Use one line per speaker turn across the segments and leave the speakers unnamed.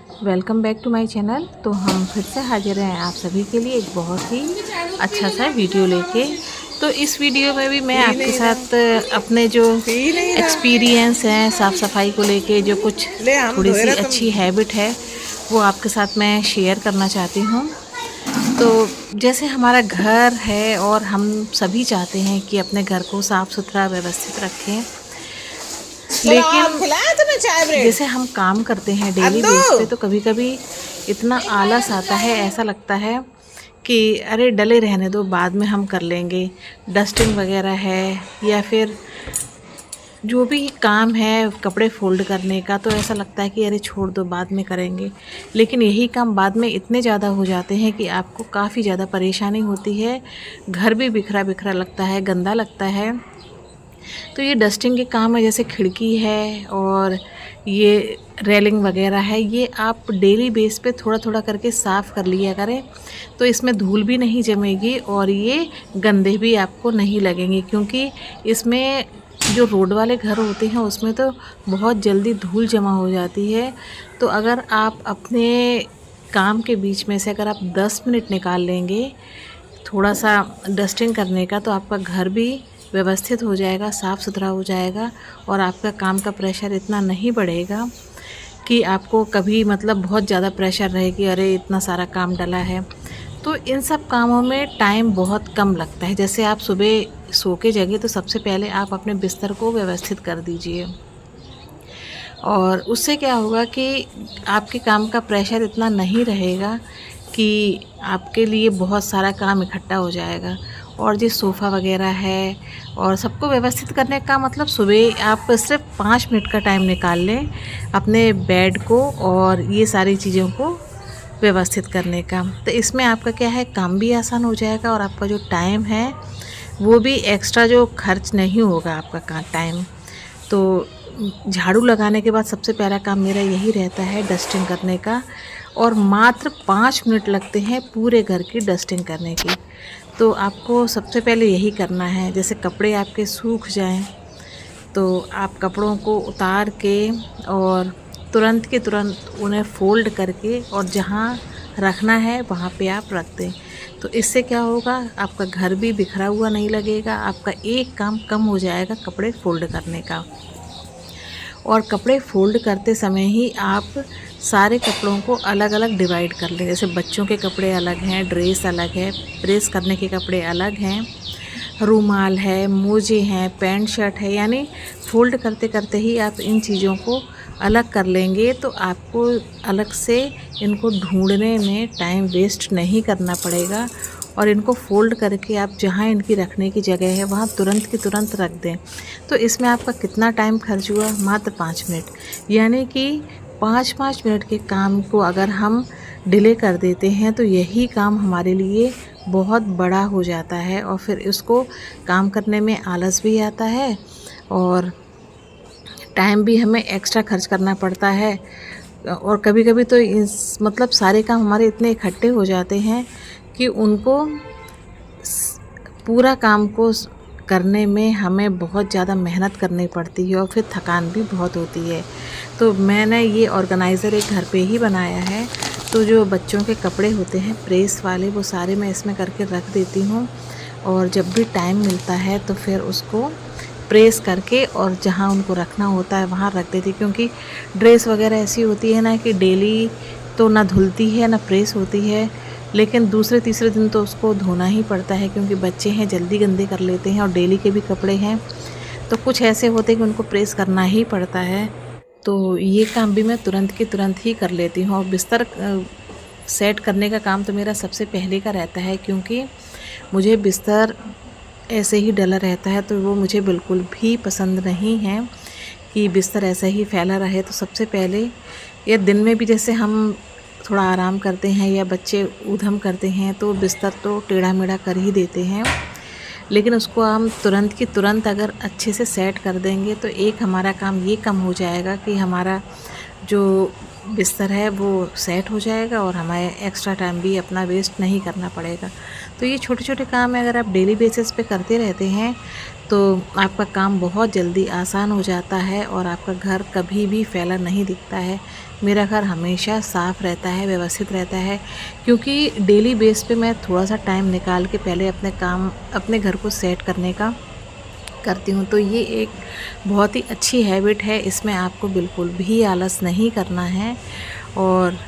Welcome back to my channel. तो हम फिर से हाजिर हैं आप सभी के लिए एक बहुत ही अच्छा सा वीडियो लेके। तो इस वीडियो में भी मैं आपके साथ अपने जो एक्सपीरियंस हैं साफ़ सफाई को लेके, जो कुछ थोड़ी सी अच्छी हैबिट है वो आपके साथ मैं शेयर करना चाहती हूँ। तो जैसे हमारा घर है और हम सभी चाहते हैं कि अपने घर को साफ़ सुथरा व्यवस्थित रखें, लेकिन जैसे हम काम करते हैं डेली बेस पे तो कभी कभी इतना आलस आता है, ऐसा लगता है कि अरे डले रहने दो, बाद में हम कर लेंगे। डस्टिंग वगैरह है या फिर जो भी काम है कपड़े फोल्ड करने का, तो ऐसा लगता है कि अरे छोड़ दो बाद में करेंगे। लेकिन यही काम बाद में इतने ज़्यादा हो जाते हैं कि आपको काफ़ी ज़्यादा परेशानी होती है, घर भी बिखरा बिखरा लगता है, गंदा लगता है। तो ये डस्टिंग के काम है, जैसे खिड़की है और ये रेलिंग वगैरह है, ये आप डेली बेस पे थोड़ा थोड़ा करके साफ़ कर लिया करें, तो इसमें धूल भी नहीं जमेगी और ये गंदे भी आपको नहीं लगेंगे। क्योंकि इसमें जो रोड वाले घर होते हैं उसमें तो बहुत जल्दी धूल जमा हो जाती है। तो अगर आप अपने काम के बीच में से अगर आप 10 मिनट निकाल लेंगे थोड़ा सा डस्टिंग करने का, तो आपका घर भी व्यवस्थित हो जाएगा, साफ़ सुथरा हो जाएगा और आपका काम का प्रेशर इतना नहीं बढ़ेगा कि आपको कभी मतलब बहुत ज़्यादा प्रेशर रहे कि अरे इतना सारा काम डला है। तो इन सब कामों में टाइम बहुत कम लगता है। जैसे आप सुबह सो के जगें तो सबसे पहले आप अपने बिस्तर को व्यवस्थित कर दीजिए, और उससे क्या होगा कि आपके काम का प्रेशर इतना नहीं रहेगा कि आपके लिए बहुत सारा काम इकट्ठा हो जाएगा। और जो सोफ़ा वगैरह है और सबको व्यवस्थित करने का मतलब सुबह आप सिर्फ 5 मिनट का टाइम निकाल लें अपने बेड को और ये सारी चीज़ों को व्यवस्थित करने का। तो इसमें आपका क्या है, काम भी आसान हो जाएगा और आपका जो टाइम है वो भी एक्स्ट्रा जो खर्च नहीं होगा आपका टाइम। तो झाड़ू लगाने के बाद सबसे पहला काम मेरा यही रहता है डस्टिंग करने का, और मात्र 5 मिनट लगते हैं पूरे घर की डस्टिंग करने की। तो आपको सबसे पहले यही करना है। जैसे कपड़े आपके सूख जाएं तो आप कपड़ों को उतार के और तुरंत के तुरंत उन्हें फ़ोल्ड करके और जहाँ रखना है वहाँ पे आप रख दें। तो इससे क्या होगा, आपका घर भी बिखरा हुआ नहीं लगेगा, आपका एक काम कम हो जाएगा कपड़े फ़ोल्ड करने का। और कपड़े फ़ोल्ड करते समय ही आप सारे कपड़ों को अलग अलग डिवाइड कर लें। जैसे बच्चों के कपड़े अलग हैं, ड्रेस अलग है, प्रेस करने के कपड़े अलग हैं, रुमाल है, मोजे हैं, पैंट शर्ट है। यानी फ़ोल्ड करते करते ही आप इन चीज़ों को अलग कर लेंगे तो आपको अलग से इनको ढूंढने में टाइम वेस्ट नहीं करना पड़ेगा। और इनको फ़ोल्ड करके आप जहाँ इनकी रखने की जगह है वहाँ तुरंत की तुरंत रख दें। तो इसमें आपका कितना टाइम खर्च हुआ, मात्र 5 मिनट। यानी कि 5-5 मिनट के काम को अगर हम डिले कर देते हैं तो यही काम हमारे लिए बहुत बड़ा हो जाता है और फिर इसको काम करने में आलस भी आता है और टाइम भी हमें एक्स्ट्रा खर्च करना पड़ता है। और कभी कभी तो इस मतलब सारे काम हमारे इतने इकट्ठे हो जाते हैं कि उनको पूरा काम को करने में हमें बहुत ज़्यादा मेहनत करनी पड़ती है और फिर थकान भी बहुत होती है। तो मैंने ये ऑर्गेनाइज़र एक घर पे ही बनाया है। तो जो बच्चों के कपड़े होते हैं प्रेस वाले वो सारे मैं इसमें करके रख देती हूँ, और जब भी टाइम मिलता है तो फिर उसको प्रेस करके और जहाँ उनको रखना होता है वहाँ रख देती। क्योंकि ड्रेस वगैरह ऐसी होती है ना कि डेली तो ना धुलती है ना प्रेस होती है, लेकिन दूसरे तीसरे दिन तो उसको धोना ही पड़ता है क्योंकि बच्चे हैं जल्दी गंदे कर लेते हैं और डेली के भी कपड़े हैं तो कुछ ऐसे होते हैं कि उनको प्रेस करना ही पड़ता है। तो ये काम भी मैं तुरंत के तुरंत ही कर लेती हूँ। और बिस्तर सेट करने का काम तो मेरा सबसे पहले का रहता है, क्योंकि मुझे बिस्तर ऐसे ही डला रहता है तो वो मुझे बिल्कुल भी पसंद नहीं है कि बिस्तर ऐसा ही फैला रहे। तो सबसे पहले या दिन में भी जैसे हम थोड़ा आराम करते हैं या बच्चे ऊधम करते हैं तो बिस्तर तो टेढ़ा मेढ़ा कर ही देते हैं, लेकिन उसको हम तुरंत की तुरंत अगर अच्छे से सेट कर देंगे तो एक हमारा काम ये कम हो जाएगा कि हमारा जो बिस्तर है वो सेट हो जाएगा और हमें एक्स्ट्रा टाइम भी अपना वेस्ट नहीं करना पड़ेगा। तो ये छोटे छोटे काम है, अगर आप डेली बेसिस पे करते रहते हैं तो आपका काम बहुत जल्दी आसान हो जाता है और आपका घर कभी भी फैला नहीं दिखता है। मेरा घर हमेशा साफ़ रहता है, व्यवस्थित रहता है, क्योंकि डेली बेस पे मैं थोड़ा-सा टाइम निकाल के पहले अपने घर को सेट करने का करती हूँ। तो ये एक बहुत ही अच्छी हैबिट है, इसमें आपको बिल्कुल भी आलस नहीं करना है। और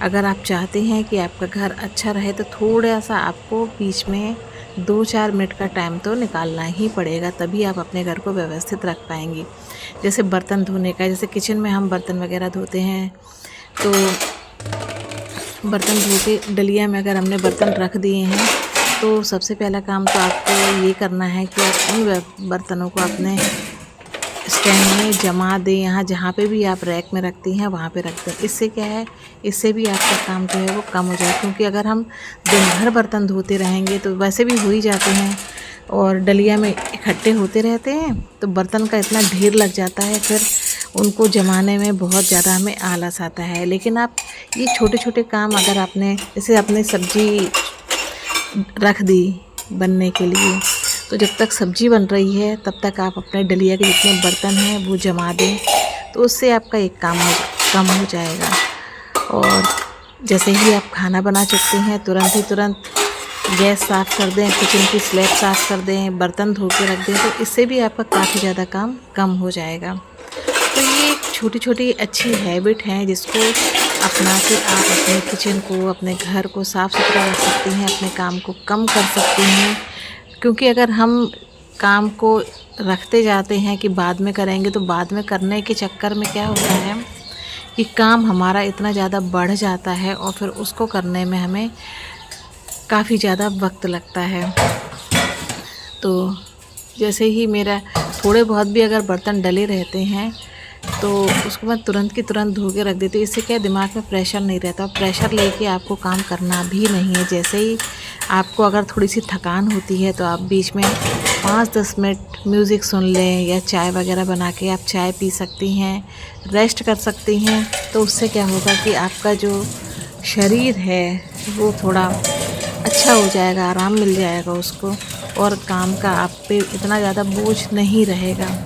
अगर आप चाहते हैं कि आपका घर अच्छा रहे तो थोड़ा-सा आपको बीच में 2-4 मिनट का टाइम तो निकालना ही पड़ेगा, तभी आप अपने घर को व्यवस्थित रख पाएँगी। जैसे बर्तन धोने का, जैसे किचन में हम बर्तन वगैरह धोते हैं, तो बर्तन धो के डलिया में अगर हमने बर्तन रख दिए हैं, तो सबसे पहला काम तो आपको ये करना है कि आप उन बर्तनों को अपने स्टैंड में जमा दें, यहाँ जहाँ पे भी आप रैक में रखती हैं वहाँ पे रख दें। इससे क्या है, इससे भी आपका काम जो है वो कम हो जाए, क्योंकि अगर हम दिन भर बर्तन धोते रहेंगे तो वैसे भी हो ही जाते हैं और डलिया में इकट्ठे होते रहते हैं, तो बर्तन का इतना ढेर लग जाता है, फिर उनको जमाने में बहुत ज़्यादा हमें आलस आता है। लेकिन आप ये छोटे छोटे काम अगर आपने, जैसे आपने सब्ज़ी रख दी बनने के लिए, तो जब तक सब्ज़ी बन रही है तब तक आप अपने डलिया के जितने बर्तन हैं वो जमा दें, तो उससे आपका एक काम कम हो जाएगा। और जैसे ही आप खाना बना चुकते हैं तुरंत गैस साफ़ कर दें, किचन की स्लैब साफ़ कर दें, बर्तन धो के रख दें, तो इससे भी आपका काफ़ी ज़्यादा काम कम हो जाएगा। तो ये छोटी छोटी अच्छी हैबिट हैं जिसको अपना के आप अपने किचन को, अपने घर को साफ़ सुथरा रख सकती हैं, अपने काम को कम कर सकती हैं। क्योंकि अगर हम काम को रखते जाते हैं कि बाद में करेंगे, तो बाद में करने के चक्कर में क्या होता है कि काम हमारा इतना ज़्यादा बढ़ जाता है और फिर उसको करने में हमें काफ़ी ज़्यादा वक्त लगता है। तो जैसे ही मेरा थोड़े बहुत भी अगर बर्तन डले रहते हैं तो उसको मैं तुरंत की तुरंत धो के रख देती हूँ। इससे क्या दिमाग में प्रेशर नहीं रहता, प्रेशर लेके आपको काम करना भी नहीं है। जैसे ही आपको अगर थोड़ी सी थकान होती है तो आप बीच में 5-10 मिनट म्यूज़िक सुन लें या चाय वगैरह बना के आप चाय पी सकती हैं, रेस्ट कर सकती हैं। तो उससे क्या होगा कि आपका जो शरीर है वो थोड़ा अच्छा हो जाएगा, आराम मिल जाएगा उसको, और काम का आप पे इतना ज़्यादा बोझ नहीं रहेगा।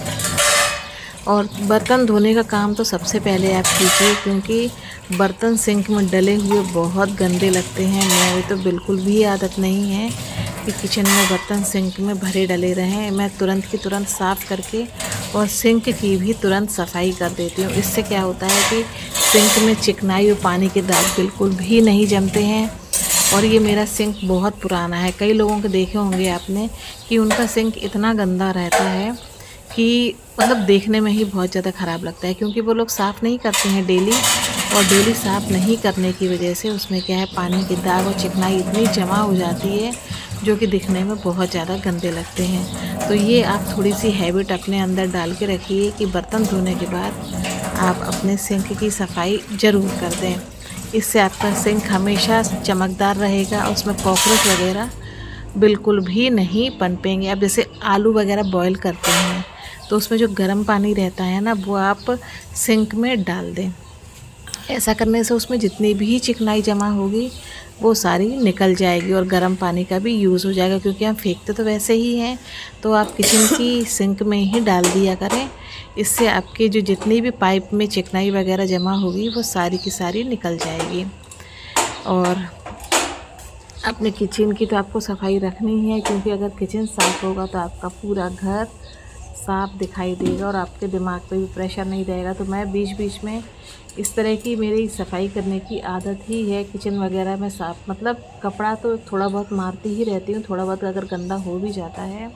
और बर्तन धोने का काम तो सबसे पहले आप कीजिए, क्योंकि बर्तन सिंक में डले हुए बहुत गंदे लगते हैं। मेरी तो बिल्कुल भी आदत नहीं है कि किचन में बर्तन सिंक में भरे डले रहें। मैं तुरंत की तुरंत साफ़ करके और सिंक की भी तुरंत सफाई कर देती हूँ। इससे क्या होता है कि सिंक में चिकनाई और पानी के दाग बिल्कुल भी नहीं जमते हैं। और ये मेरा सिंक बहुत पुराना है, कई लोगों को देखे होंगे आपने कि उनका सिंक इतना गंदा रहता है कि मतलब देखने में ही बहुत ज़्यादा ख़राब लगता है, क्योंकि वो लोग साफ़ नहीं करते हैं डेली, और डेली साफ़ नहीं करने की वजह से उसमें क्या है, पानी के दाग और चिकनाई इतनी जमा हो जाती है जो कि दिखने में बहुत ज़्यादा गंदे लगते हैं। तो ये आप थोड़ी सी हैबिट अपने अंदर डाल के रखिए कि बर्तन धोने के बाद आप अपने सिंक की सफाई ज़रूर कर दें। इससे आपका सिंक हमेशा चमकदार रहेगा और उसमें कॉकरोच वगैरह बिल्कुल भी नहीं पनपेंगे। अब जैसे आलू वगैरह बॉईल करते हैं तो उसमें जो गर्म पानी रहता है ना, वो आप सिंक में डाल दें। ऐसा करने से उसमें जितनी भी चिकनाई जमा होगी वो सारी निकल जाएगी और गर्म पानी का भी यूज़ हो जाएगा, क्योंकि हम फेंकते तो वैसे ही हैं। तो आप किचन की सिंक में ही डाल दिया करें, इससे आपके जो जितनी भी पाइप में चिकनाई वगैरह जमा होगी वो सारी की सारी निकल जाएगी। और अपने किचन की तो आपको सफाई रखनी है, क्योंकि अगर किचन साफ़ होगा तो आपका पूरा घर साफ़ दिखाई देगा और आपके दिमाग पे भी प्रेशर नहीं रहेगा। तो मैं बीच बीच में इस तरह की मेरी सफाई करने की आदत ही है। किचन वगैरह में साफ़ मतलब कपड़ा तो थोड़ा बहुत मारती ही रहती हूँ, थोड़ा बहुत अगर गंदा हो भी जाता है,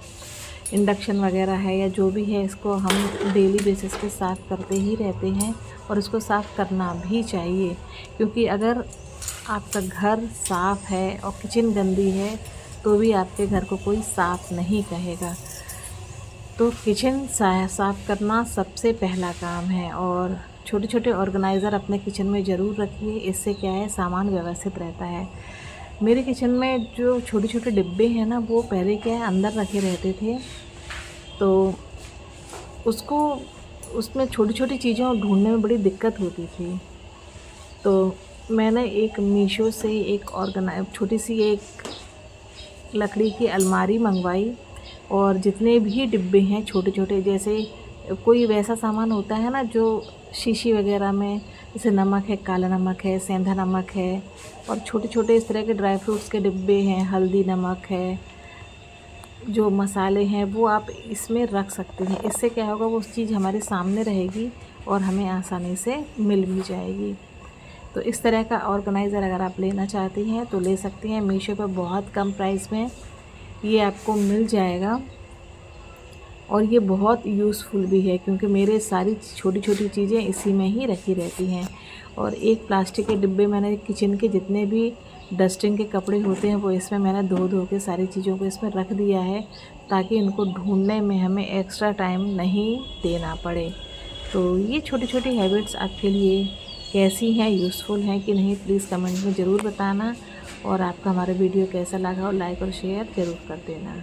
इंडक्शन वगैरह है या जो भी है, इसको हम डेली बेसिस पे साफ़ करते ही रहते हैं और इसको साफ़ करना भी चाहिए। क्योंकि अगर आपका घर साफ़ है और किचन गंदी है तो भी आपके घर को कोई साफ़ नहीं कहेगा। तो किचन साफ़ करना सबसे पहला काम है। और छोटे छोटे ऑर्गेनाइज़र अपने किचन में ज़रूर रखिए, इससे क्या है, सामान व्यवस्थित रहता है। मेरे किचन में जो छोटे छोटे डिब्बे हैं ना, वो पहले क्या है अंदर रखे रहते थे, तो उसमें छोटी छोटी चीज़ें ढूंढने में बड़ी दिक्कत होती थी। तो मैंने एक मीशो से एक छोटी सी एक लकड़ी की अलमारी मंगवाई, और जितने भी डिब्बे हैं छोटे छोटे, जैसे कोई वैसा सामान होता है ना जो शीशी वगैरह में, जैसे नमक है, काला नमक है, सेंधा नमक है, और छोटे छोटे इस तरह के ड्राई फ्रूट्स के डिब्बे हैं, हल्दी नमक है, जो मसाले हैं वो आप इसमें रख सकते हैं। इससे क्या होगा, वो चीज़ हमारे सामने रहेगी और हमें आसानी से मिल भी जाएगी। तो इस तरह का ऑर्गेनाइज़र अगर आप लेना चाहती हैं तो ले सकती हैं। मीशो पर बहुत कम प्राइस में ये आपको मिल जाएगा और ये बहुत यूज़फुल भी है, क्योंकि मेरे सारी छोटी छोटी चीज़ें इसी में ही रखी रहती हैं। और एक प्लास्टिक के डिब्बे मैंने किचन के जितने भी डस्टिंग के कपड़े होते हैं वो इसमें मैंने धो के सारी चीज़ों को इसमें रख दिया है, ताकि इनको ढूंढने में हमें एक्स्ट्रा टाइम नहीं देना पड़े। तो ये छोटी छोटी हैबिट्स आपके लिए कैसी हैं, यूज़फुल हैं कि नहीं, प्लीज़ कमेंट में ज़रूर बताना। और आपका हमारा वीडियो कैसा लगा हो, लाइक और शेयर ज़रूर कर देना।